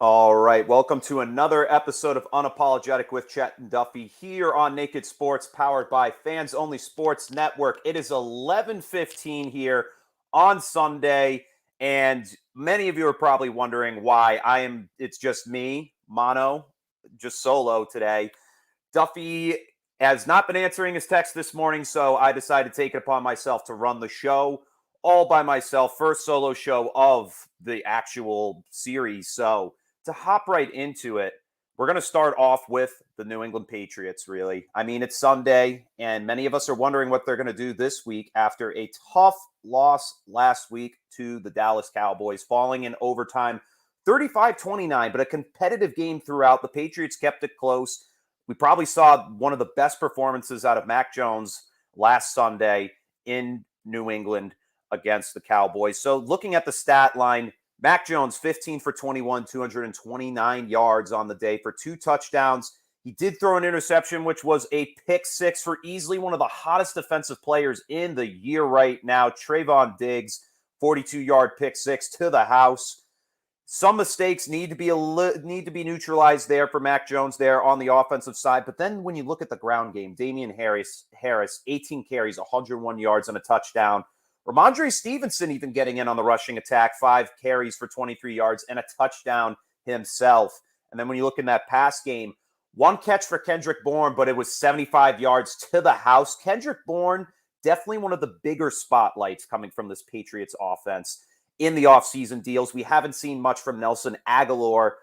All right, welcome to another episode of Unapologetic with Chet and Duffy here on Naked Sports, powered by Fans Only Sports Network. It is 11:15 here on Sunday, and many of you are probably wondering why it's just me, mono, just solo today. Duffy has not been answering his text this morning, so I decided to take it upon myself to run the show all by myself. First solo show of the actual series. So to hop right into it, we're going to start off with the New England Patriots, really. I mean, it's Sunday, and many of us are wondering what they're going to do this week after a tough loss last week to the Dallas Cowboys, falling in overtime 35-29, but a competitive game throughout. The Patriots kept it close. We probably saw one of the best performances out of Mac Jones last Sunday in New England against the Cowboys. So looking at the stat line, Mac Jones, 15 for 21, 229 yards on the day for 2 touchdowns. He did throw an interception, which was a pick six for easily one of the hottest defensive players in the year right now, Trayvon Diggs, 42-yard pick six to the house. Some mistakes need to be neutralized there for Mac Jones there on the offensive side. But then when you look at the ground game, Damian Harris, 18 carries, 101 yards and a touchdown. Ramondre Stevenson even getting in on the rushing attack, 5 carries for 23 yards and a touchdown himself. And then when you look in that pass game, 1 catch for Kendrick Bourne, but it was 75 yards to the house. Kendrick Bourne, definitely one of the bigger spotlights coming from this Patriots offense in the offseason deals. We haven't seen much from Nelson Agholor.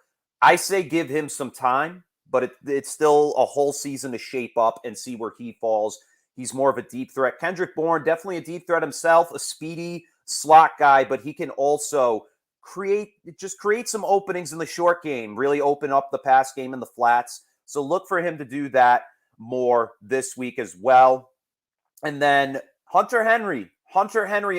I say give him some time, but it's still a whole season to shape up and see where he falls. He's more of a deep threat. Kendrick Bourne, definitely a deep threat himself, a speedy slot guy, but he can also create some openings in the short game, really open up the pass game in the flats. So look for him to do that more this week as well. And then Hunter Henry,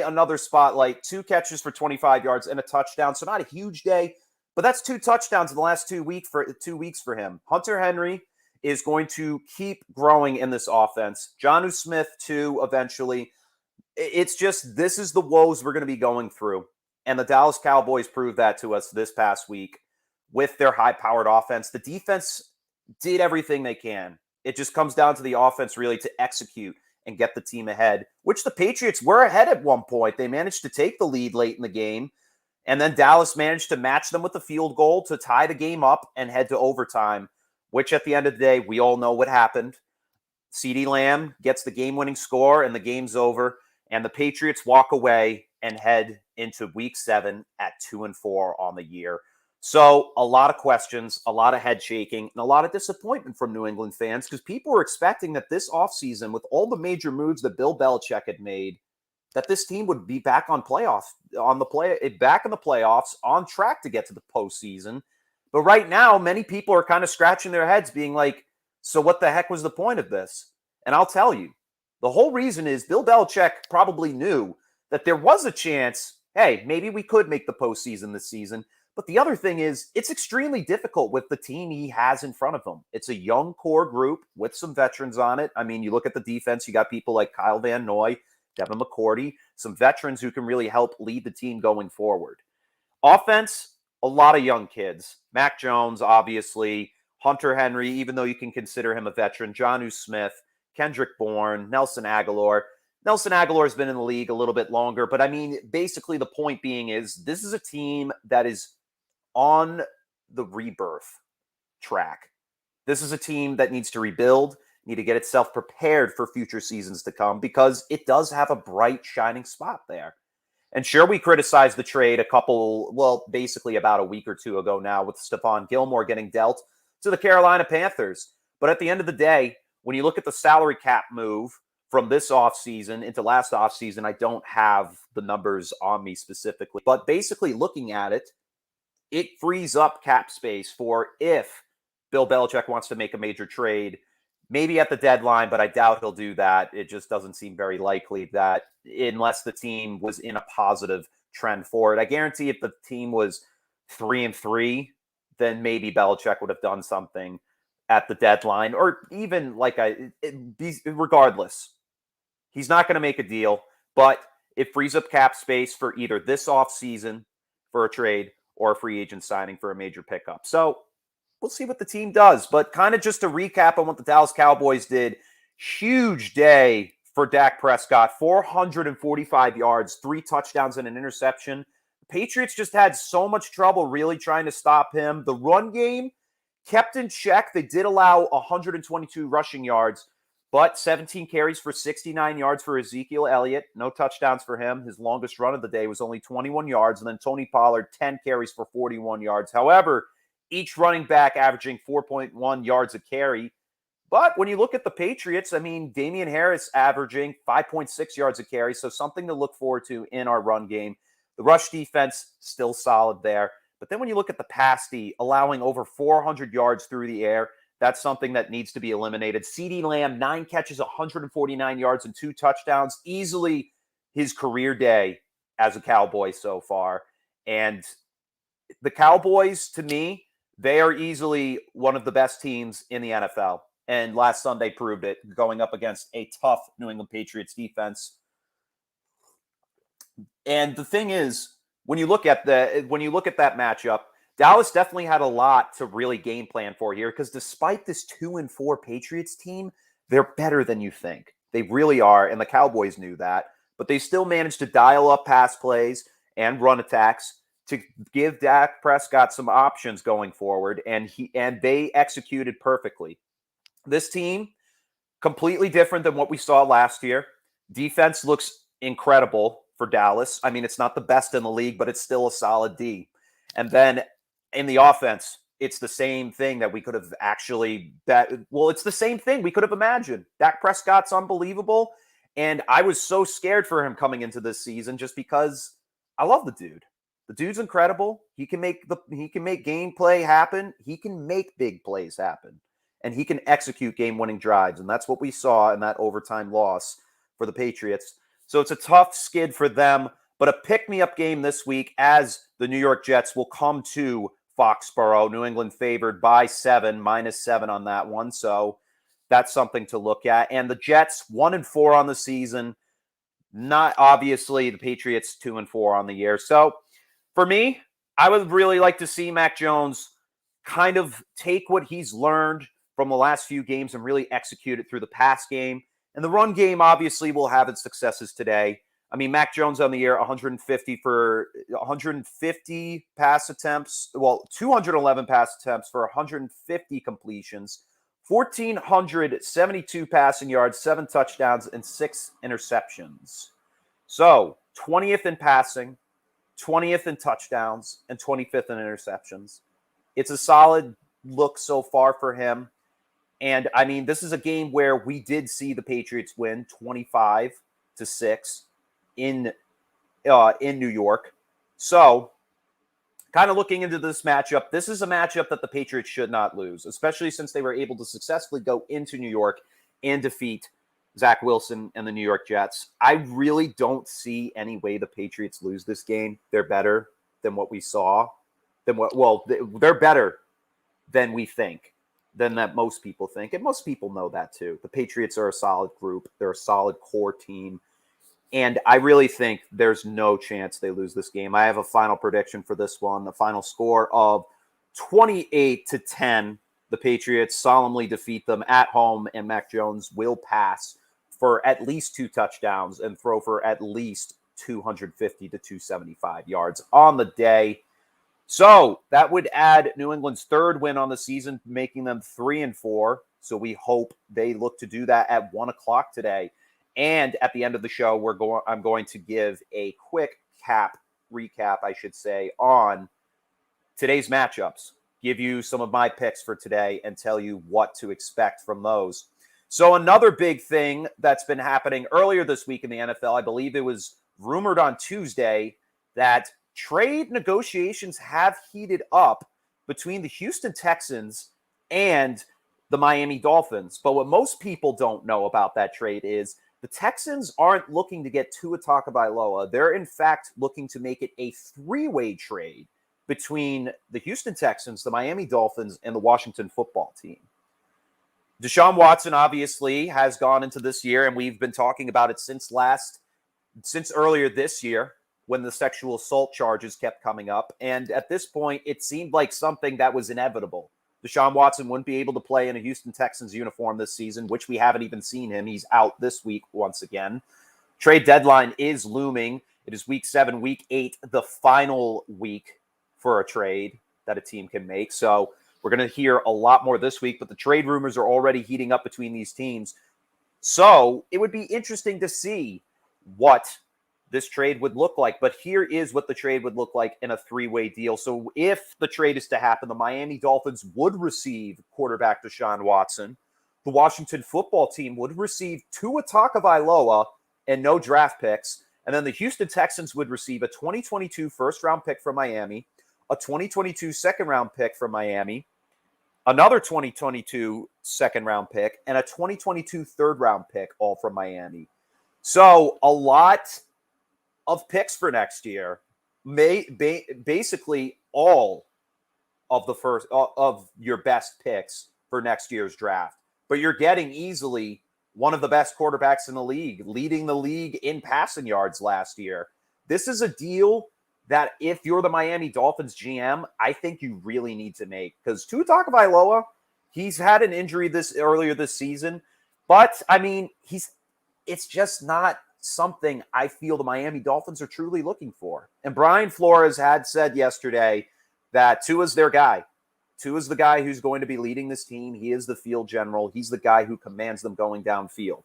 another spotlight, 2 catches for 25 yards and a touchdown. So not a huge day, but that's 2 touchdowns in the last 2 weeks for him. Hunter Henry is going to keep growing in this offense. Jonnu Smith, too, eventually. It's just, this is the woes we're going to be going through. And the Dallas Cowboys proved that to us this past week with their high-powered offense. The defense did everything they can. It just comes down to the offense, really, to execute and get the team ahead, which the Patriots were ahead at one point. They managed to take the lead late in the game, and then Dallas managed to match them with a field goal to tie the game up and head to overtime, which at the end of the day, we all know what happened. CeeDee Lamb gets the game-winning score, and the game's over, and the Patriots walk away and head into Week 7 at 2-4 on the year. So a lot of questions, a lot of head shaking, and a lot of disappointment from New England fans because people were expecting that this offseason, with all the major moves that Bill Belichick had made, that this team would be back in the playoffs, on track to get to the postseason. But right now, many people are kind of scratching their heads being like, so what the heck was the point of this? And I'll tell you, the whole reason is Bill Belichick probably knew that there was a chance, hey, maybe we could make the postseason this season. But the other thing is, it's extremely difficult with the team he has in front of him. It's a young core group with some veterans on it. I mean, you look at the defense, you got people like Kyle Van Noy, Devin McCourty, some veterans who can really help lead the team going forward. Offense, a lot of young kids. Mac Jones, obviously. Hunter Henry, even though you can consider him a veteran. Jonnu Smith, Kendrick Bourne, Nelson Agholor. Nelson Agholor has been in the league a little bit longer, but I mean, basically the point being is this is a team that is on the rebirth track. This is a team that needs to rebuild, need to get itself prepared for future seasons to come because it does have a bright, shining spot there. And sure, we criticized the trade basically about a week or two ago now with Stephon Gilmore getting dealt to the Carolina Panthers. But at the end of the day, when you look at the salary cap move from this offseason into last offseason, I don't have the numbers on me specifically. But basically looking at it, it frees up cap space for if Bill Belichick wants to make a major trade, maybe at the deadline, but I doubt he'll do that. It just doesn't seem very likely that unless the team was in a positive trend for it. I guarantee if the team was 3-3, then maybe Belichick would have done something at the deadline, or even regardless. He's not going to make a deal, but it frees up cap space for either this offseason for a trade or a free agent signing for a major pickup. So we'll see what the team does. But kind of just to recap on what the Dallas Cowboys did, huge day for Dak Prescott, 445 yards, 3 touchdowns and an interception. The Patriots just had so much trouble really trying to stop him. The run game kept in check. They did allow 122 rushing yards, but 17 carries for 69 yards for Ezekiel Elliott. No touchdowns for him. His longest run of the day was only 21 yards. And then Tony Pollard, 10 carries for 41 yards. However, each running back averaging 4.1 yards a carry. But when you look at the Patriots, I mean, Damian Harris averaging 5.6 yards a carry, so something to look forward to in our run game. The rush defense, still solid there. But then when you look at the pass D, allowing over 400 yards through the air, that's something that needs to be eliminated. CeeDee Lamb, 9 catches, 149 yards, and 2 touchdowns. Easily his career day as a Cowboy so far. And the Cowboys, to me, they are easily one of the best teams in the NFL. And last Sunday proved it, going up against a tough New England Patriots defense. And the thing is, when you look at that matchup, Dallas definitely had a lot to really game plan for here, because despite this 2-4 Patriots team, they're better than you think. They really are, and the Cowboys knew that. But they still managed to dial up pass plays and run attacks to give Dak Prescott some options going forward, and they executed perfectly. This team, completely different than what we saw last year. Defense looks incredible for Dallas. I mean, it's not the best in the league, but it's still a solid D. And then in the offense, it's the same thing that we could have it's the same thing we could have imagined. Dak Prescott's unbelievable, and I was so scared for him coming into this season just because I love the dude. The dude's incredible. He can make gameplay happen. He can make big plays happen. And he can execute game-winning drives. And that's what we saw in that overtime loss for the Patriots. So it's a tough skid for them, but a pick-me-up game this week as the New York Jets will come to Foxborough. New England favored by 7, -7 on that one. So that's something to look at. And the Jets, 1-4 on the season. Not obviously the Patriots, 2-4 on the year. So for me, I would really like to see Mac Jones kind of take what he's learned from the last few games and really execute it through the pass game. And the run game obviously will have its successes today. I mean, Mac Jones on the year, 150 pass attempts, 211 pass attempts for 150 completions, 1,472 passing yards, 7 touchdowns, and 6 interceptions. So 20th in passing, 20th in touchdowns, and 25th in interceptions. It's a solid look so far for him. And, I mean, this is a game where we did see the Patriots win 25-6 in New York. So, kind of looking into this matchup, this is a matchup that the Patriots should not lose, especially since they were able to successfully go into New York and defeat Zach Wilson and the New York Jets. I really don't see any way the Patriots lose this game. They're better than what we saw. They're better than we think, than that most people think. And most people know that too. The Patriots are a solid group. They're a solid core team. And I really think there's no chance they lose this game. I have a final prediction for this one, the final score of 28-10. The Patriots solemnly defeat them at home, and Mac Jones will pass for at least 2 touchdowns and throw for at least 250 to 275 yards on the day. So that would add New England's 3rd win on the season, making them 3-4. So we hope they look to do that at 1:00 today. And at the end of the show, I'm going to give a quick recap, I should say, on today's matchups. Give you some of my picks for today and tell you what to expect from those. So another big thing that's been happening earlier this week in the NFL, I believe it was rumored on Tuesday that trade negotiations have heated up between the Houston Texans and the Miami Dolphins. But what most people don't know about that trade is the Texans aren't looking to get Tua Tagovailoa. They're, in fact, looking to make it a 3-way trade between the Houston Texans, the Miami Dolphins, and the Washington football team. Deshaun Watson obviously has gone into this year, and we've been talking about it since earlier this year, when the sexual assault charges kept coming up. And at this point, it seemed like something that was inevitable. Deshaun Watson wouldn't be able to play in a Houston Texans uniform this season, which we haven't even seen him. He's out this week once again. Trade deadline is looming. It is week 7, week 8, the final week for a trade that a team can make. So we're going to hear a lot more this week, but the trade rumors are already heating up between these teams. So it would be interesting to see what this trade would look like. But here is what the trade would look like in a 3-way deal. So if the trade is to happen, the Miami Dolphins would receive quarterback Deshaun Watson. The Washington football team would receive Tua Tagovailoa and no draft picks. And then the Houston Texans would receive a 2022 first-round pick from Miami, a 2022 second-round pick from Miami, another 2022 second-round pick, and a 2022 third-round pick, all from Miami. So a lot of picks for next year, basically all of the first of your best picks for next year's draft. But you're getting easily one of the best quarterbacks in the league, leading the league in passing yards last year. This is a deal that if you're the Miami Dolphins GM, I think you really need to make, because Tua Tagovailoa, he's had an injury earlier this season, but I mean, it's just not something I feel the Miami Dolphins are truly looking for. And Brian Flores had said yesterday that Tua's their guy. Tua's the guy who's going to be leading this team. He is the field general. He's the guy who commands them going downfield.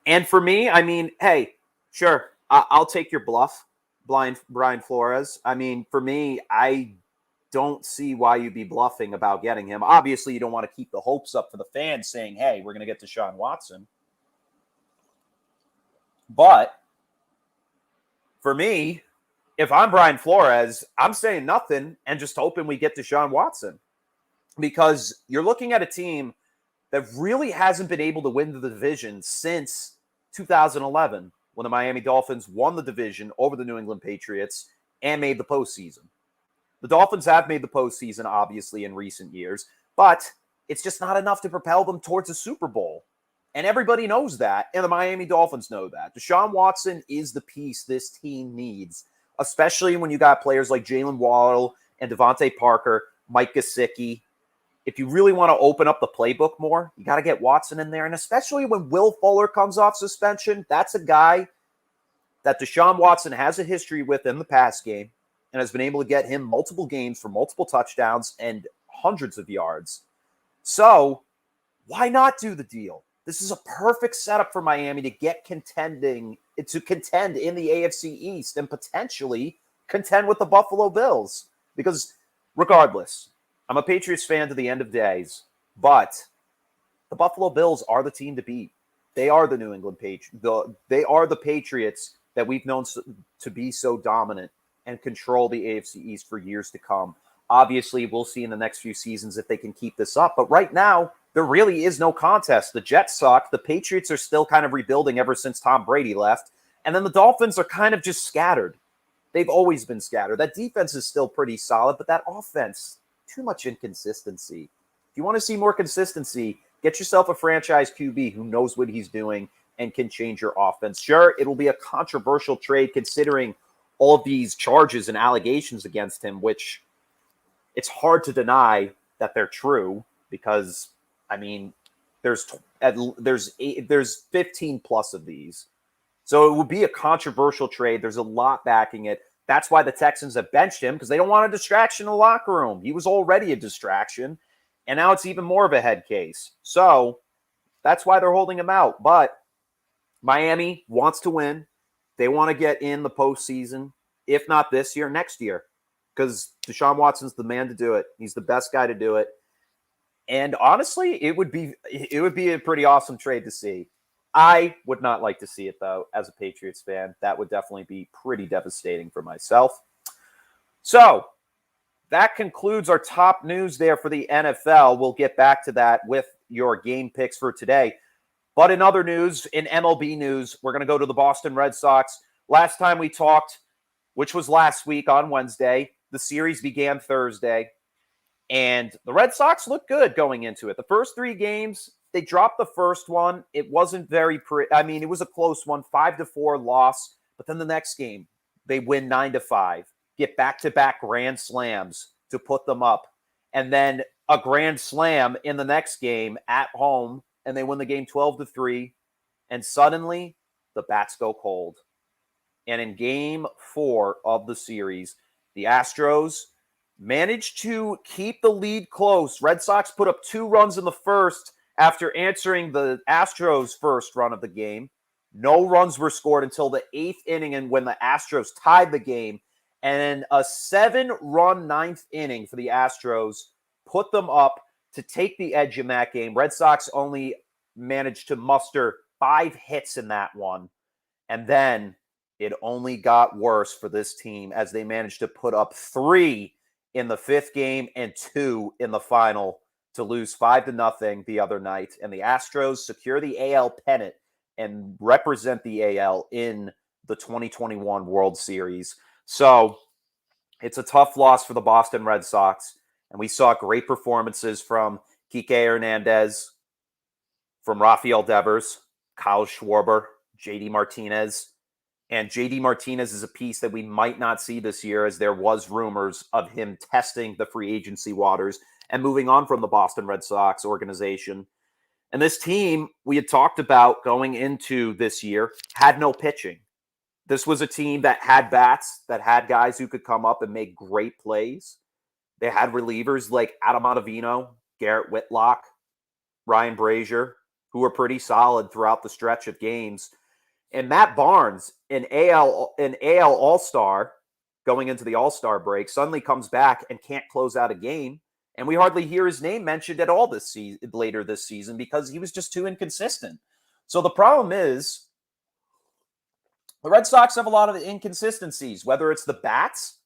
And for me, I mean, hey, sure, I'll take your bluff, Brian Flores. I mean, for me, I don't see why you'd be bluffing about getting him. Obviously, you don't want to keep the hopes up for the fans saying, hey, we're going to get Deshaun Watson. But for me, if I'm Brian Flores, I'm saying nothing and just hoping we get Deshaun Watson, because you're looking at a team that really hasn't been able to win the division since 2011, when the Miami Dolphins won the division over the New England Patriots and made the postseason. The Dolphins have made the postseason, obviously, in recent years, but it's just not enough to propel them towards a Super Bowl. And everybody knows that, and the Miami Dolphins know that. Deshaun Watson is the piece this team needs, especially when you got players like Jalen Waddle and Devontae Parker, Mike Gesicki. If you really want to open up the playbook more, you got to get Watson in there. And especially when Will Fuller comes off suspension, that's a guy that Deshaun Watson has a history with in the pass game and has been able to get him multiple games for multiple touchdowns and hundreds of yards. So why not do the deal? This is a perfect setup for Miami to contend in the AFC East and potentially contend with the Buffalo Bills. Because regardless, I'm a Patriots fan to the end of days, but the Buffalo Bills are the team to beat. They are the New England Patriots. They are the Patriots that we've known to be so dominant and control the AFC East for years to come. Obviously, we'll see in the next few seasons if they can keep this up. But right now, there really is no contest. The Jets suck. The Patriots are still kind of rebuilding ever since Tom Brady left. And then the Dolphins are kind of just scattered. They've always been scattered. That defense is still pretty solid, but that offense, too much inconsistency. If you want to see more consistency, get yourself a franchise QB who knows what he's doing and can change your offense. Sure, it'll be a controversial trade considering all of these charges and allegations against him, which it's hard to deny that they're true because, I mean, there's 15 plus of these. So it would be a controversial trade. There's a lot backing it. That's why the Texans have benched him, because they don't want a distraction in the locker room. He was already a distraction, and now it's even more of a head case. So that's why they're holding him out. But Miami wants to win. They want to get in the postseason, if not this year, next year, because Deshaun Watson's the man to do it. He's the best guy to do it. And honestly, it would be a pretty awesome trade to see. I would not like to see it, though, as a Patriots fan. That would definitely be pretty devastating for myself. So that concludes our top news there for the NFL. We'll get back to that with your game picks for today. But in other news, in MLB news, we're going to go to the Boston Red Sox. Last time we talked, which was last week on Wednesday, the series began Thursday. And the Red Sox looked good going into it. The first 3 games, they dropped the first one. It wasn't very it was a close one, 5-4 loss. But then the next game, they win 9-5, get back-to-back grand slams to put them up, and then a grand slam in the next game at home, and they win the game 12-3, and suddenly the bats go cold. And in game 4 of the series, the Astros managed to keep the lead close. Red Sox put up 2 runs in the first after answering the Astros' first run of the game. No runs were scored until the 8th inning, and when the Astros tied the game. And a 7-run 9th inning for the Astros put them up to take the edge in that game. Red Sox only managed to muster 5 hits in that one. And then it only got worse for this team as they managed to put up 3 in the 5th game and 2 in the final to lose 5-0 the other night. And the Astros secure the AL pennant and represent the AL in the 2021 World Series. So it's a tough loss for the Boston Red Sox. And we saw great performances from Kike Hernandez, from Rafael Devers, Kyle Schwarber, JD Martinez. And JD Martinez is a piece that we might not see this year, as there was rumors of him testing the free agency waters and moving on from the Boston Red Sox organization. And this team we had talked about going into this year had no pitching. This was a team that had bats, that had guys who could come up and make great plays. They had relievers like Adam Ottavino, Garrett Whitlock, Ryan Brazier, who were pretty solid throughout the stretch of games. And Matt Barnes, an AL All-Star, going into the All-Star break, suddenly comes back and can't close out a game. And we hardly hear his name mentioned at all later this season because he was just too inconsistent. So the problem is the Red Sox have a lot of inconsistencies, whether it's the bats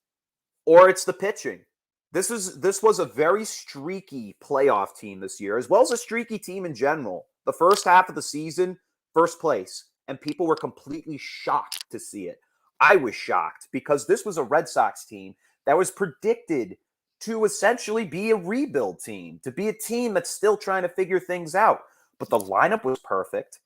or it's the pitching. This was a very streaky playoff team this year, as well as a streaky team in general. The first half of the season, first place, and people were completely shocked to see it. I was shocked because this was a Red Sox team that was predicted to essentially be a rebuild team, to be a team that's still trying to figure things out. But the lineup was perfect,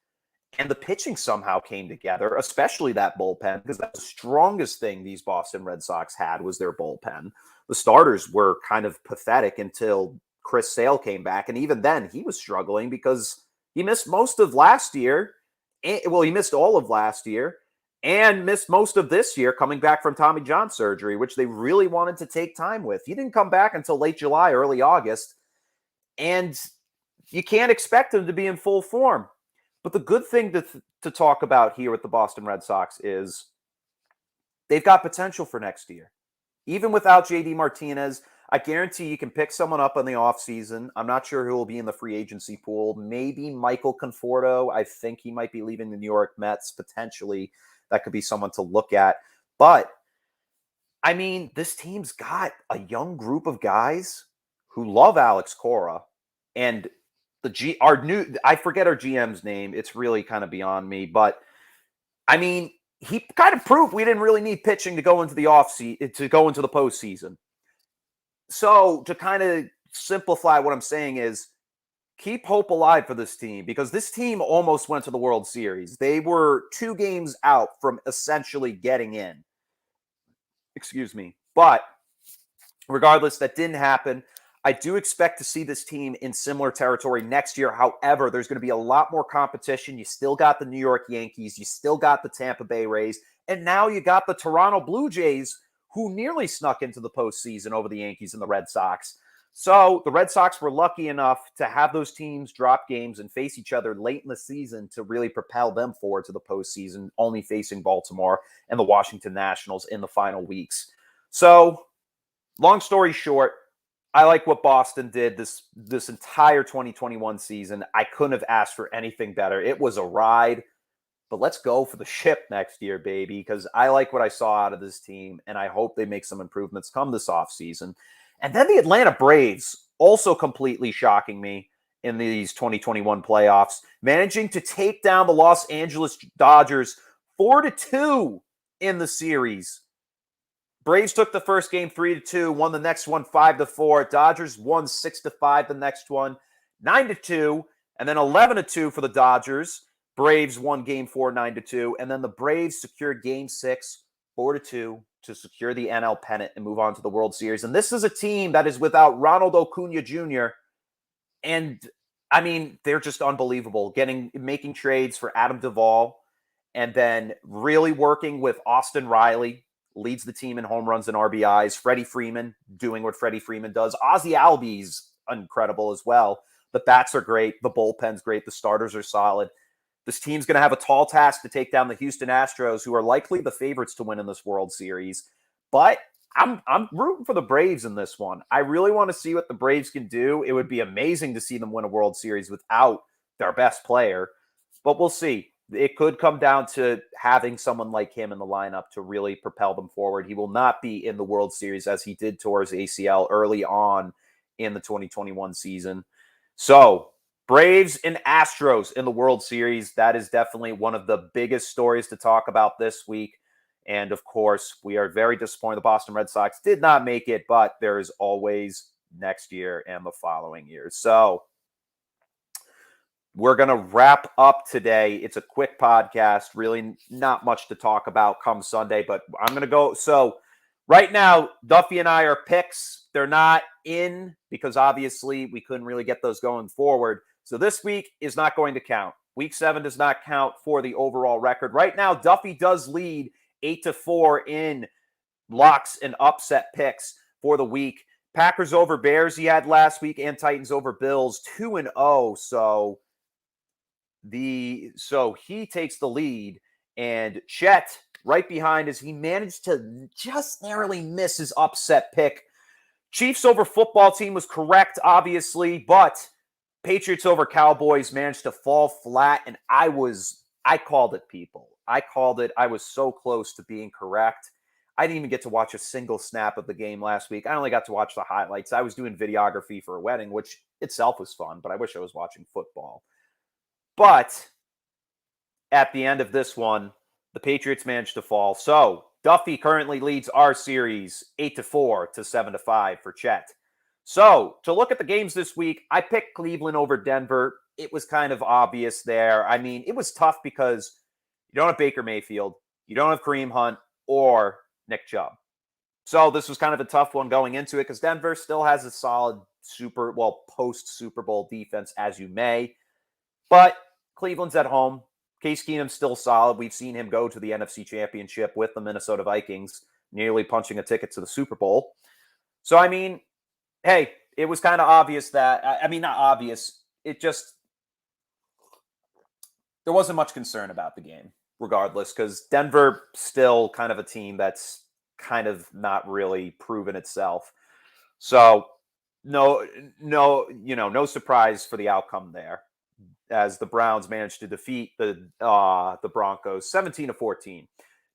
and the pitching somehow came together, especially that bullpen, because that's the strongest thing these Boston Red Sox had was their bullpen. The starters were kind of pathetic until Chris Sale came back, and even then he was struggling because he missed most of last year. Well, he missed all of last year and missed most of this year coming back from Tommy John surgery, which they really wanted to take time with. He didn't come back until late July, early August, and you can't expect him to be in full form. But the good thing to talk about here with the Boston Red Sox is they've got potential for next year. Even without JD Martinez, I guarantee you can pick someone up in the offseason. I'm not sure who will be in the free agency pool. Maybe Michael Conforto. I think he might be leaving the New York Mets, potentially. That could be someone to look at. But, I mean, this team's got a young group of guys who love Alex Cora. And I forget our GM's name. It's really kind of beyond me. But, I mean, he kind of proved we didn't really need pitching to go into the postseason. So to kind of simplify what I'm saying is keep hope alive for this team, because this team almost went to the World Series. They were 2 games out from essentially getting in. Excuse me. But regardless, that didn't happen. I do expect to see this team in similar territory next year. However, there's going to be a lot more competition. You still got the New York Yankees. You still got the Tampa Bay Rays. And now you got the Toronto Blue Jays, who nearly snuck into the postseason over the Yankees and the Red Sox. So the Red Sox were lucky enough to have those teams drop games and face each other late in the season to really propel them forward to the postseason, only facing Baltimore and the Washington Nationals in the final weeks. So, long story short, I like what Boston did this entire 2021 season. I couldn't have asked for anything better. It was a ride. But let's go for the ship next year, baby, because I like what I saw out of this team, and I hope they make some improvements come this offseason. And then the Atlanta Braves, also completely shocking me in these 2021 playoffs, managing to take down the Los Angeles Dodgers 4-2 in the series. Braves took the first game 3-2, won the next one 5-4. Dodgers won 6-5 the next one, 9-2, and then 11-2 for the Dodgers. Braves won game 4, 9-2, and then the Braves secured game 6 4-2 to secure the NL pennant and move on to the World Series. And this is a team that is without Ronald Acuna Jr. And I mean, they're just unbelievable. Making trades for Adam Duvall and then really working with Austin Riley, leads the team in home runs and RBIs. Freddie Freeman doing what Freddie Freeman does. Ozzie Albies incredible as well. The bats are great. The bullpen's great. The starters are solid. This team's going to have a tall task to take down the Houston Astros, who are likely the favorites to win in this World Series. But I'm rooting for the Braves in this one. I really want to see what the Braves can do. It would be amazing to see them win a World Series without their best player. But we'll see. It could come down to having someone like him in the lineup to really propel them forward. He will not be in the World Series as he did towards ACL early on in the 2021 season. So, Braves and Astros in the World Series. That is definitely one of the biggest stories to talk about this week. And, of course, we are very disappointed the Boston Red Sox did not make it, but there is always next year and the following year. So, we're going to wrap up today. It's a quick podcast, really not much to talk about come Sunday, but I'm going to go. So right now, Duffy and I are picks. They're not in because obviously we couldn't really get those going forward. So this week is not going to count. Week 7 does not count for the overall record. Right now, Duffy does lead 8-4 in locks and upset picks for the week. Packers over Bears he had last week and Titans over Bills 2-0. So he takes the lead, and Chet right behind as he managed to just narrowly miss his upset pick. Chiefs over football team was correct, obviously, but Patriots over Cowboys managed to fall flat, and I called it, people. I called it. I was so close to being correct. I didn't even get to watch a single snap of the game last week. I only got to watch the highlights. I was doing videography for a wedding, which itself was fun, but I wish I was watching football. But at the end of this one, the Patriots managed to fall. So Duffy currently leads our series 8-4 to 7-5 for Chet. So to look at the games this week, I picked Cleveland over Denver. It was kind of obvious there. I mean, it was tough because you don't have Baker Mayfield, you don't have Kareem Hunt or Nick Chubb. So this was kind of a tough one going into it because Denver still has a solid post-Super Bowl defense, as you may. But Cleveland's at home. Case Keenum's still solid. We've seen him go to the NFC Championship with the Minnesota Vikings, nearly punching a ticket to the Super Bowl. So, I mean, hey, it was kind of obvious that, not obvious. It just, there wasn't much concern about the game, regardless, because Denver still kind of a team that's kind of not really proven itself. So, no surprise for the outcome there, as the Browns managed to defeat the Broncos 17-14.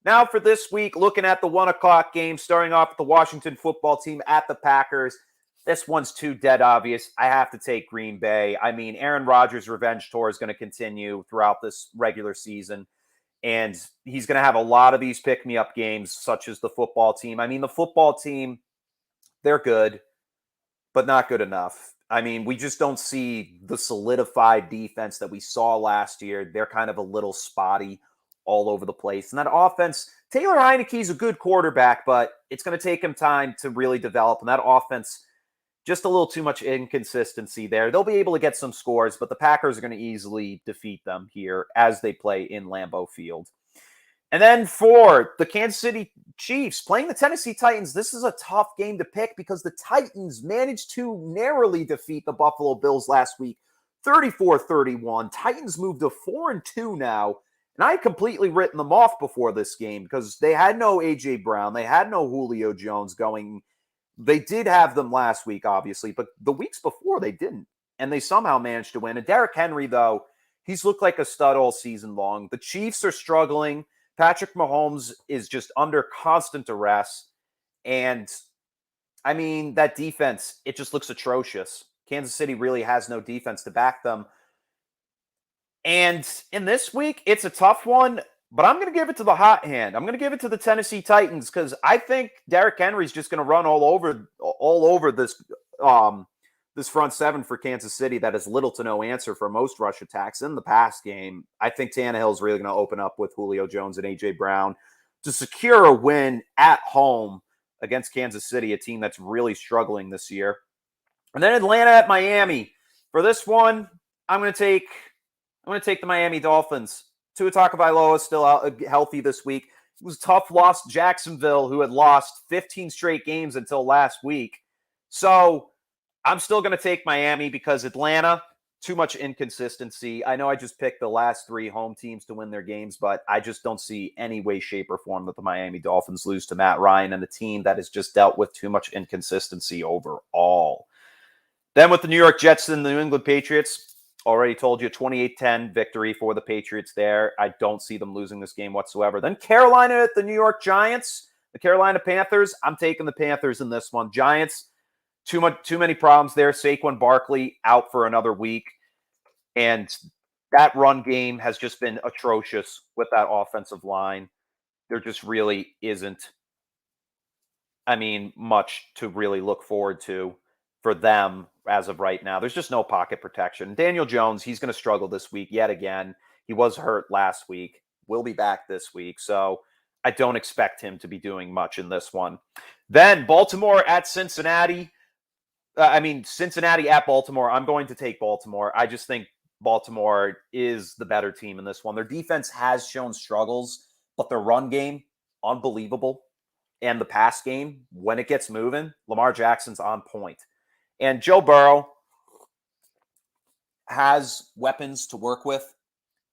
Now for this week, looking at the 1:00 game, starting off with the Washington football team at the Packers. This one's too dead obvious. I have to take Green Bay. I mean, Aaron Rodgers' revenge tour is going to continue throughout this regular season, and he's going to have a lot of these pick-me-up games, such as the football team. I mean, the football team, they're good, but not good enough. I mean, we just don't see the solidified defense that we saw last year. They're kind of a little spotty all over the place. And that offense, Taylor Heineke's a good quarterback, but it's going to take him time to really develop. And that offense, just a little too much inconsistency there. They'll be able to get some scores, but the Packers are going to easily defeat them here as they play in Lambeau Field. And then for the Kansas City Chiefs playing the Tennessee Titans, this is a tough game to pick because the Titans managed to narrowly defeat the Buffalo Bills last week, 34-31. Titans moved to 4-2 now, and I had completely written them off before this game because they had no A.J. Brown. They had no Julio Jones going. They did have them last week, obviously, but the weeks before they didn't, and they somehow managed to win. And Derrick Henry, though, he's looked like a stud all season long. The Chiefs are struggling. Patrick Mahomes is just under constant duress. And, I mean, that defense, it just looks atrocious. Kansas City really has no defense to back them. And in this week, it's a tough one, but I'm going to give it to the hot hand. I'm going to give it to the Tennessee Titans because I think Derrick Henry's just going to run all over this this front seven for Kansas City that has little to no answer for most rush attacks in the past game. I think Tannehill's really going to open up with Julio Jones and A.J. Brown. to secure a win at home against Kansas City, a team that's really struggling this year. And then Atlanta at Miami. For this one, I'm going to take the Miami Dolphins. Tua Tagovailoa is still out, healthy this week. It was a tough loss to Jacksonville, who had lost 15 straight games until last week. So I'm still going to take Miami because Atlanta, too much inconsistency. I know I just picked the last 3 home teams to win their games, but I just don't see any way, shape, or form that the Miami Dolphins lose to Matt Ryan and a team that has just dealt with too much inconsistency overall. Then with the New York Jets and the New England Patriots, already told you, 28-10 victory for the Patriots there. I don't see them losing this game whatsoever. Then Carolina at the New York Giants, the Carolina Panthers. I'm taking the Panthers in this one. Giants, too many problems there. Saquon Barkley out for another week. And that run game has just been atrocious with that offensive line. There just really isn't, much to really look forward to for them as of right now. There's just no pocket protection. Daniel Jones, he's going to struggle this week yet again. He was hurt last week, will be back this week. So I don't expect him to be doing much in this one. Then Baltimore at Cincinnati. Cincinnati at Baltimore. I'm going to take Baltimore. I just think Baltimore is the better team in this one. Their defense has shown struggles, but their run game, unbelievable. And the pass game, when it gets moving, Lamar Jackson's on point. And Joe Burrow has weapons to work with,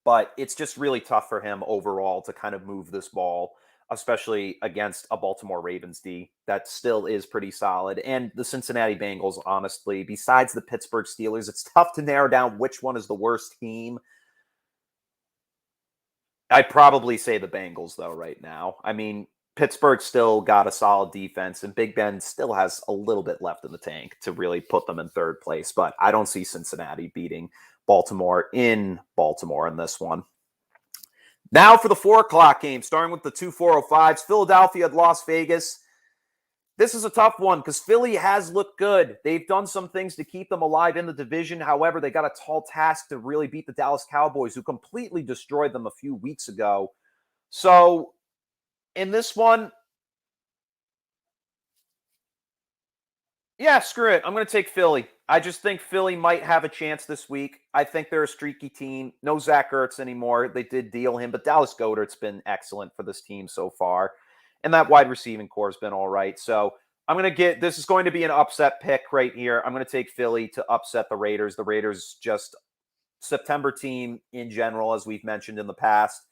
but it's just really tough for him overall to kind of move this ball, especially against a Baltimore Ravens D that still is pretty solid. And the Cincinnati Bengals, honestly, besides the Pittsburgh Steelers, it's tough to narrow down which one is the worst team. I'd probably say the Bengals, though, right now. Pittsburgh still got a solid defense, and Big Ben still has a little bit left in the tank to really put them in third place. But I don't see Cincinnati beating Baltimore in this one. Now for the 4 o'clock game, starting with the 2 405s, Philadelphia at Las Vegas. This is a tough one because Philly has looked good. They've done some things to keep them alive in the division. However, they got a tall task to really beat the Dallas Cowboys, who completely destroyed them a few weeks ago. So in this one, yeah, screw it. I'm going to take Philly. I just think Philly might have a chance this week. I think they're a streaky team. No Zach Ertz anymore. They did deal him, but Dallas Goedert's been excellent for this team so far. And that wide receiving core has been all right. So this is going to be an upset pick right here. I'm going to take Philly to upset the Raiders. The Raiders just September team in general, as we've mentioned in the past.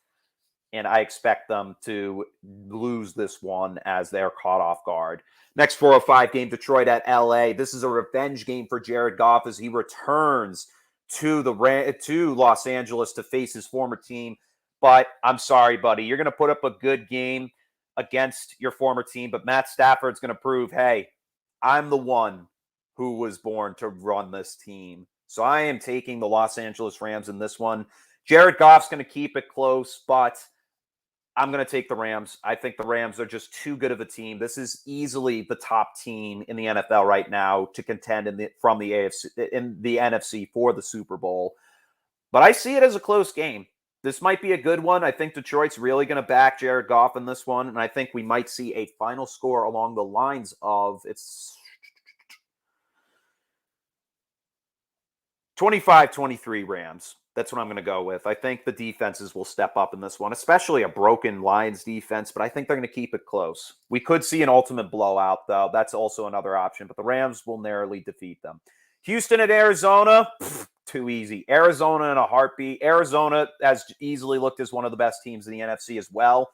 And I expect them to lose this one as they're caught off guard. Next 405 game, Detroit at LA. This is a revenge game for Jared Goff as he returns to Los Angeles to face his former team. But I'm sorry, buddy. You're going to put up a good game against your former team, but Matt Stafford's going to prove, hey, I'm the one who was born to run this team. So I am taking the Los Angeles Rams in this one. Jared Goff's going to keep it close, but I'm going to take the Rams. I think the Rams are just too good of a team. This is easily the top team in the NFL right now to contend in the NFC for the Super Bowl. But I see it as a close game. This might be a good one. I think Detroit's really going to back Jared Goff in this one, and I think we might see a final score along the lines of 25-23 Rams. That's what I'm going to go with. I think the defenses will step up in this one, especially a broken Lions defense, but I think they're going to keep it close. We could see an ultimate blowout, though. That's also another option, but the Rams will narrowly defeat them. Houston at Arizona, too easy. Arizona in a heartbeat. Arizona has easily looked as one of the best teams in the NFC as well,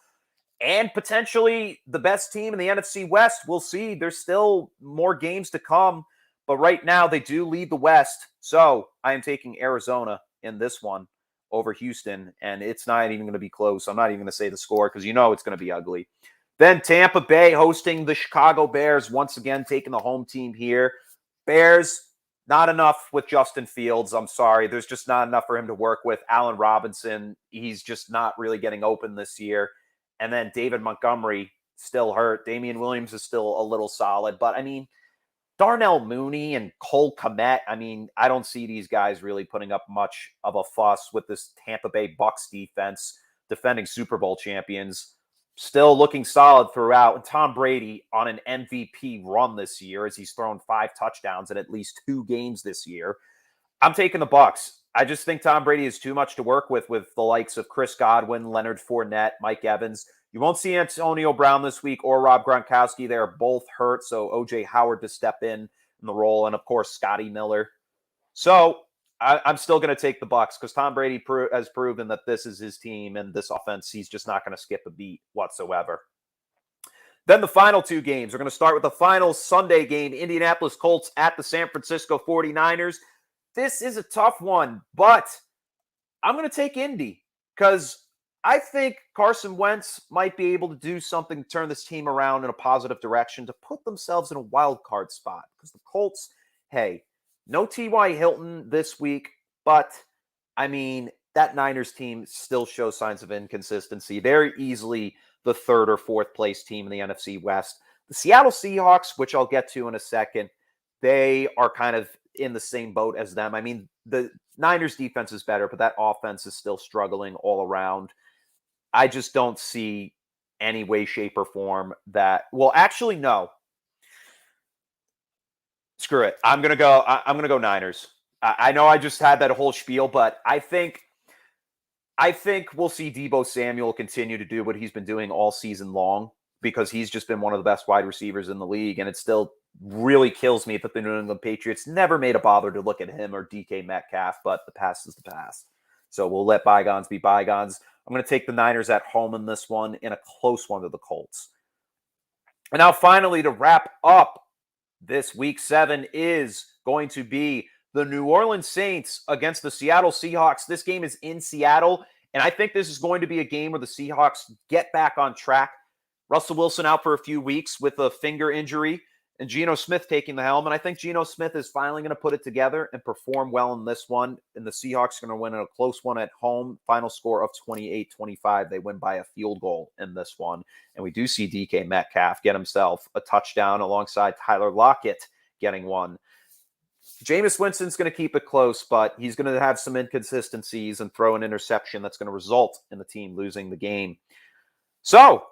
and potentially the best team in the NFC West. We'll see. There's still more games to come, but right now they do lead the West, so I am taking Arizona in this one over Houston, and it's not even going to be close. I'm not even going to say the score because it's going to be ugly. Then Tampa Bay hosting the Chicago Bears, once again taking the home team here. Bears, not enough with Justin Fields. I'm sorry. There's just not enough for him to work with. Allen Robinson, he's just not really getting open this year. And then David Montgomery, still hurt. Damian Williams is still a little solid, but Darnell Mooney and Cole Kmet, I don't see these guys really putting up much of a fuss with this Tampa Bay Bucs defense defending Super Bowl champions. still looking solid throughout. And Tom Brady on an MVP run this year as he's thrown 5 touchdowns in at least 2 games this year. I'm taking the Bucs. I just think Tom Brady is too much to work with the likes of Chris Godwin, Leonard Fournette, Mike Evans. You won't see Antonio Brown this week or Rob Gronkowski. They're both hurt, so O.J. Howard to step in the role, and, of course, Scotty Miller. So I'm still going to take the Bucs because Tom Brady has proven that this is his team and this offense, he's just not going to skip a beat whatsoever. Then the final 2 games. We're going to start with the final Sunday game, Indianapolis Colts at the San Francisco 49ers. This is a tough one, but I'm going to take Indy because I think Carson Wentz might be able to do something to turn this team around in a positive direction to put themselves in a wild card spot. Because the Colts, hey, no T.Y. Hilton this week, but, I mean, that Niners team still shows signs of inconsistency. They're easily the 3rd or 4th place team in the NFC West. The Seattle Seahawks, which I'll get to in a second, they are kind of in the same boat as them. I mean, the Niners defense is better, but that offense is still struggling all around. I just don't see any way, shape, or form that, well, actually, no. Screw it. I'm gonna go Niners. I know I just had that whole spiel, but I think we'll see Deebo Samuel continue to do what he's been doing all season long because he's just been one of the best wide receivers in the league, and it still really kills me that the New England Patriots never made a bother to look at him or DK Metcalf, but the past is the past. So we'll let bygones be bygones. I'm going to take the Niners at home in this one, in a close one to the Colts. And now finally, to wrap up this week 7 is going to be the New Orleans Saints against the Seattle Seahawks. This game is in Seattle, and I think this is going to be a game where the Seahawks get back on track. Russell Wilson out for a few weeks with a finger injury, and Geno Smith taking the helm. And I think Geno Smith is finally going to put it together and perform well in this one. And the Seahawks are going to win in a close one at home. Final score of 28-25. They win by a field goal in this one. And we do see DK Metcalf get himself a touchdown alongside Tyler Lockett getting one. Jameis Winston's going to keep it close, but he's going to have some inconsistencies and throw an interception that's going to result in the team losing the game. So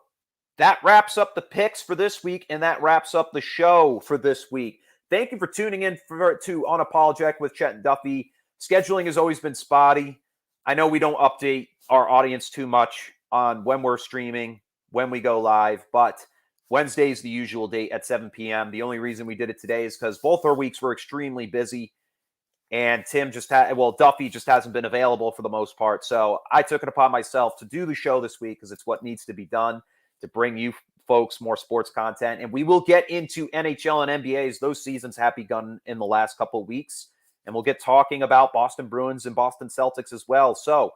that wraps up the picks for this week, and that wraps up the show for this week. Thank you for tuning in to Unapologetic with Chet and Duffy. Scheduling has always been spotty. I know we don't update our audience too much on when we're streaming, when we go live, but Wednesday is the usual date at 7 p.m. The only reason we did it today is because both our weeks were extremely busy, and Duffy just hasn't been available for the most part. So I took it upon myself to do the show this week because it's what needs to be done to bring you folks more sports content. And we will get into NHL and NBA as those seasons have begun in the last couple of weeks. And we'll get talking about Boston Bruins and Boston Celtics as well. So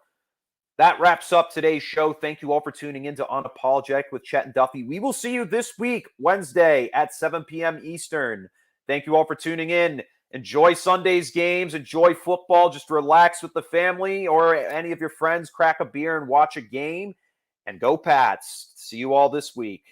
that wraps up today's show. Thank you all for tuning in to Unapologetic with Chet and Duffy. We will see you this week, Wednesday at 7 p.m. Eastern. Thank you all for tuning in. Enjoy Sunday's games. Enjoy football. Just relax with the family or any of your friends. Crack a beer and watch a game. And go Pats. See you all this week.